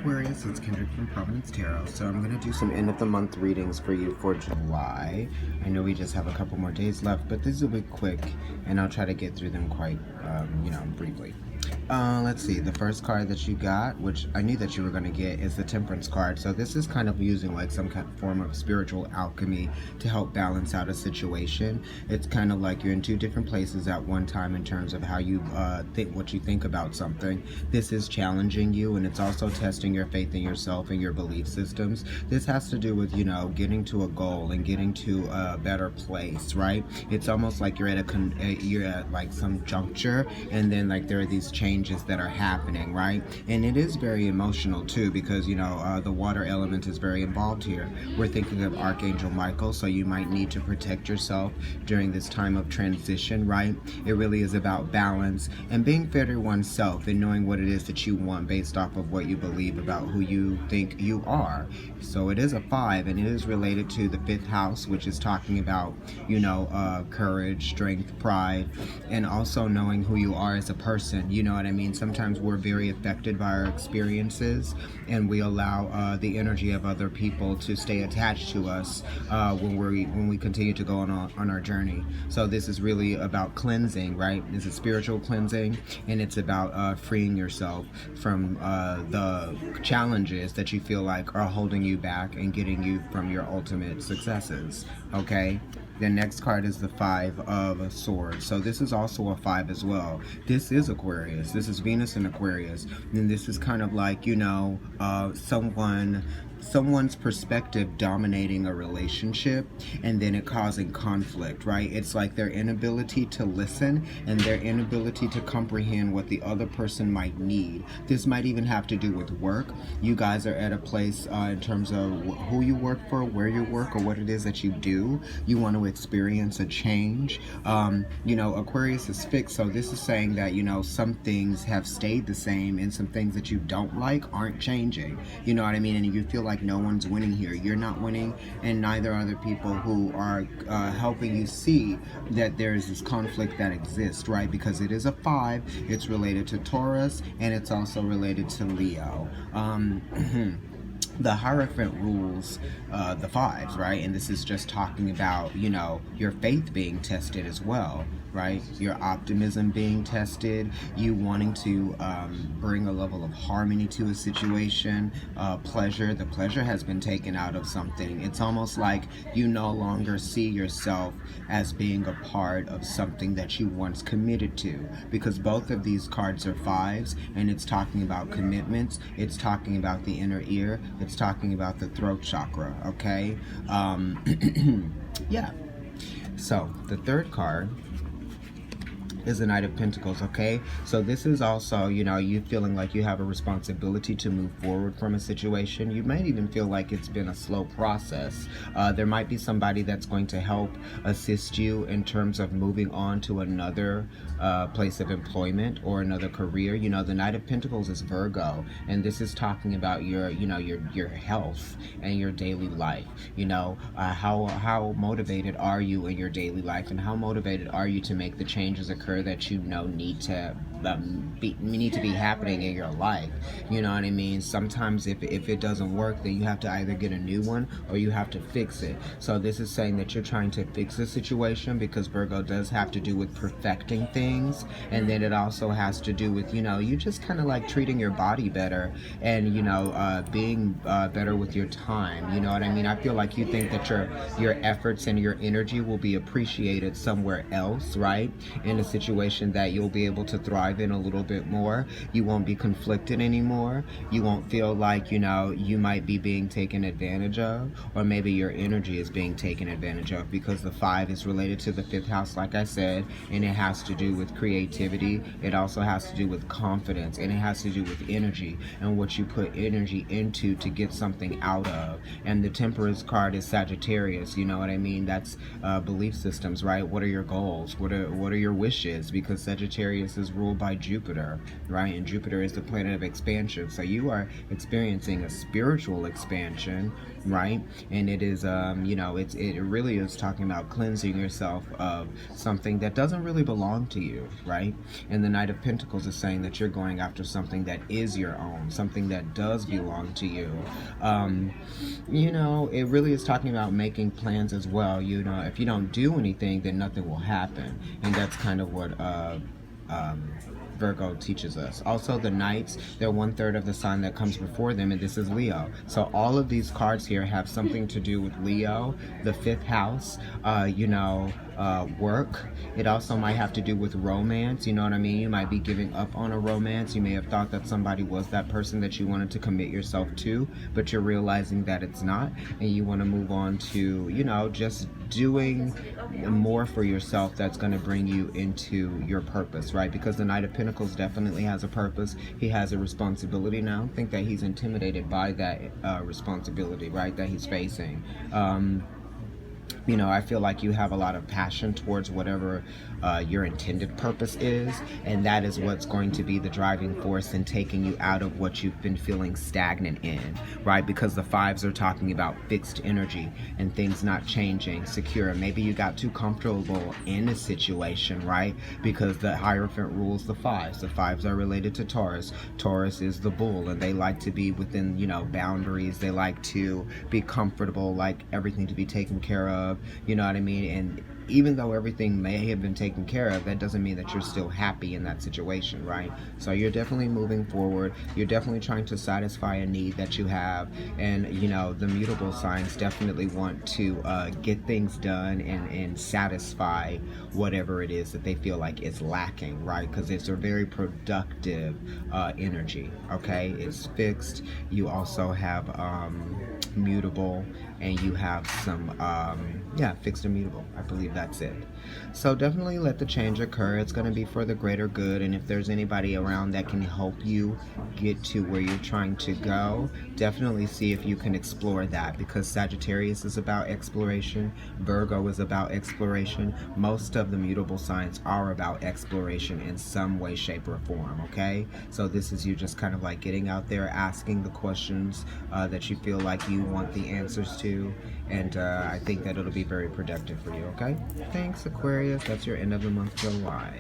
Aquarius, it's Kendrick from Providence Tarot. So I'm going to do some end of the month readings for you for July. I know we just have a couple more days left, but this will be quick and I'll try to get through them quite, briefly. Let's see, the first card that you got, which I knew that you were going to get, is the Temperance card. So this is kind of using like some kind of form of spiritual alchemy to help balance out a situation. It's kind of like you're in two different places at one time in terms of how you think, what you think about something. This is challenging you, and it's also testing your faith in yourself and your belief systems. This has to do with, getting to a goal and getting to a better place, right? It's almost like you're at like some juncture, and then like there are these changes that are happening, right? And it is very emotional too, because the water element is very involved here. We're thinking of Archangel Michael, so you might need to protect yourself during this time of transition, right? It really is about balance and being fair to oneself and knowing what it is that you want based off of what you believe about who you think you are. So it is a 5, and it is related to the 5th house, which is talking about courage, strength, pride, and also knowing who you are as a person. You know what I mean? Sometimes we're very affected by our experiences, and we allow the energy of other people to stay attached to us when we continue to go on our journey. So this is really about cleansing, right? This is spiritual cleansing, and it's about freeing yourself from the challenges that you feel like are holding you back and getting you from your ultimate successes. Okay? The next card is the 5 of Swords. So this is also a 5 as well. This is Aquarius. This is Venus in Aquarius. And this is kind of like, someone's perspective dominating a relationship and then it causing conflict, right? It's like their inability to listen and their inability to comprehend what the other person might need. This might even have to do with work. You guys are at a place in terms of who you work for, where you work, or what it is that you do. You want to experience a change. Aquarius is fixed, so this is saying that, some things have stayed the same and some things that you don't like aren't changing. You know what I mean? And you feel like no one's winning here. You're not winning, and neither are the people who are helping you see that there's this conflict that exists, right? Because it is a 5, it's related to Taurus, and it's also related to Leo. The Hierophant rules the 5s, right? And this is just talking about, your faith being tested as well, right? Your optimism being tested, you wanting to bring a level of harmony to a situation, pleasure. The pleasure has been taken out of something. It's almost like you no longer see yourself as being a part of something that you once committed to, because both of these cards are 5s, and it's talking about commitments, it's talking about the inner ear, it's talking about the throat chakra, okay? Yeah. So the third card is the Knight of Pentacles, okay? So this is also, you feeling like you have a responsibility to move forward from a situation. You might even feel like it's been a slow process. There might be somebody that's going to help assist you in terms of moving on to another place of employment or another career. The Knight of Pentacles is Virgo, and this is talking about your health and your daily life. How motivated are you in your daily life, and how motivated are you to make the changes occur that need to be happening in your life. You know what I mean? Sometimes if it doesn't work, then you have to either get a new one or you have to fix it. So this is saying that you're trying to fix the situation, because Virgo does have to do with perfecting things, and then it also has to do with you just kind of like treating your body better and being better with your time. You know what I mean? I feel like you think that your efforts and your energy will be appreciated somewhere else, right? In a situation that you'll be able to thrive in a little bit more. You won't be conflicted anymore. You won't feel like you might be being taken advantage of, or maybe your energy is being taken advantage of, because the 5 is related to the 5th house, like I said, and it has to do with creativity. It also has to do with confidence, and it has to do with energy and what you put energy into to get something out of. And the Temperance card is Sagittarius. You know what I mean? That's belief systems, right? What are your goals? What are your wishes? changes, because Sagittarius is ruled by Jupiter, right? And Jupiter is the planet of expansion. So you are experiencing a spiritual expansion, right? And it is, you know, it really is talking about cleansing yourself of something that doesn't really belong to you, right? And the Knight of Pentacles is saying that you're going after something that is your own, something that does belong to you. You know, it really is talking about making plans as well. You know, if you don't do anything, then nothing will happen. And that's kind of what Virgo teaches us. Also, the Knights, they're 1/3 of the sign that comes before them, and this is Leo. So all of these cards here have something to do with Leo, the 5th house, you know, work. It also might have to do with romance, you know what I mean? You might be giving up on a romance. You may have thought that somebody was that person that you wanted to commit yourself to, but you're realizing that it's not, and you want to move on to, you know, just doing more for yourself that's going to bring you into your purpose, right? Because the Knight of Pentacles definitely has a purpose. He has a responsibility. Now, I don't think that he's intimidated by that responsibility, right, that he's facing. You know, I feel like you have a lot of passion towards whatever your intended purpose is, and that is what's going to be the driving force in taking you out of what you've been feeling stagnant in, right? Because the 5s are talking about fixed energy and things not changing, secure. Maybe you got too comfortable in a situation, right? Because the Hierophant rules the 5s. The 5s are related to Taurus. Taurus is the bull, and they like to be within, you know, boundaries. They like to be comfortable, like everything to be taken care of. You know what I mean? And even though everything may have been taken care of, that doesn't mean that you're still happy in that situation, right? So you're definitely moving forward. You're definitely trying to satisfy a need that you have. And, you know, the mutable signs definitely want to get things done and satisfy whatever it is that they feel like is lacking, right? Because it's a very productive energy, okay? It's fixed. You also have mutable, and you have some yeah, fixed and mutable. I believe that's it. So definitely let the change occur. It's going to be for the greater good, and if there's anybody around that can help you get to where you're trying to go, definitely see if you can explore that, because Sagittarius is about exploration, Virgo is about exploration. Most of the mutable signs are about exploration in some way, shape, or form, okay? So this is you just kind of like getting out there, asking the questions that you feel like you want the answers to, and I think that it'll be very productive for you, okay? Thanks, Aquarius. That's your end of the month, July.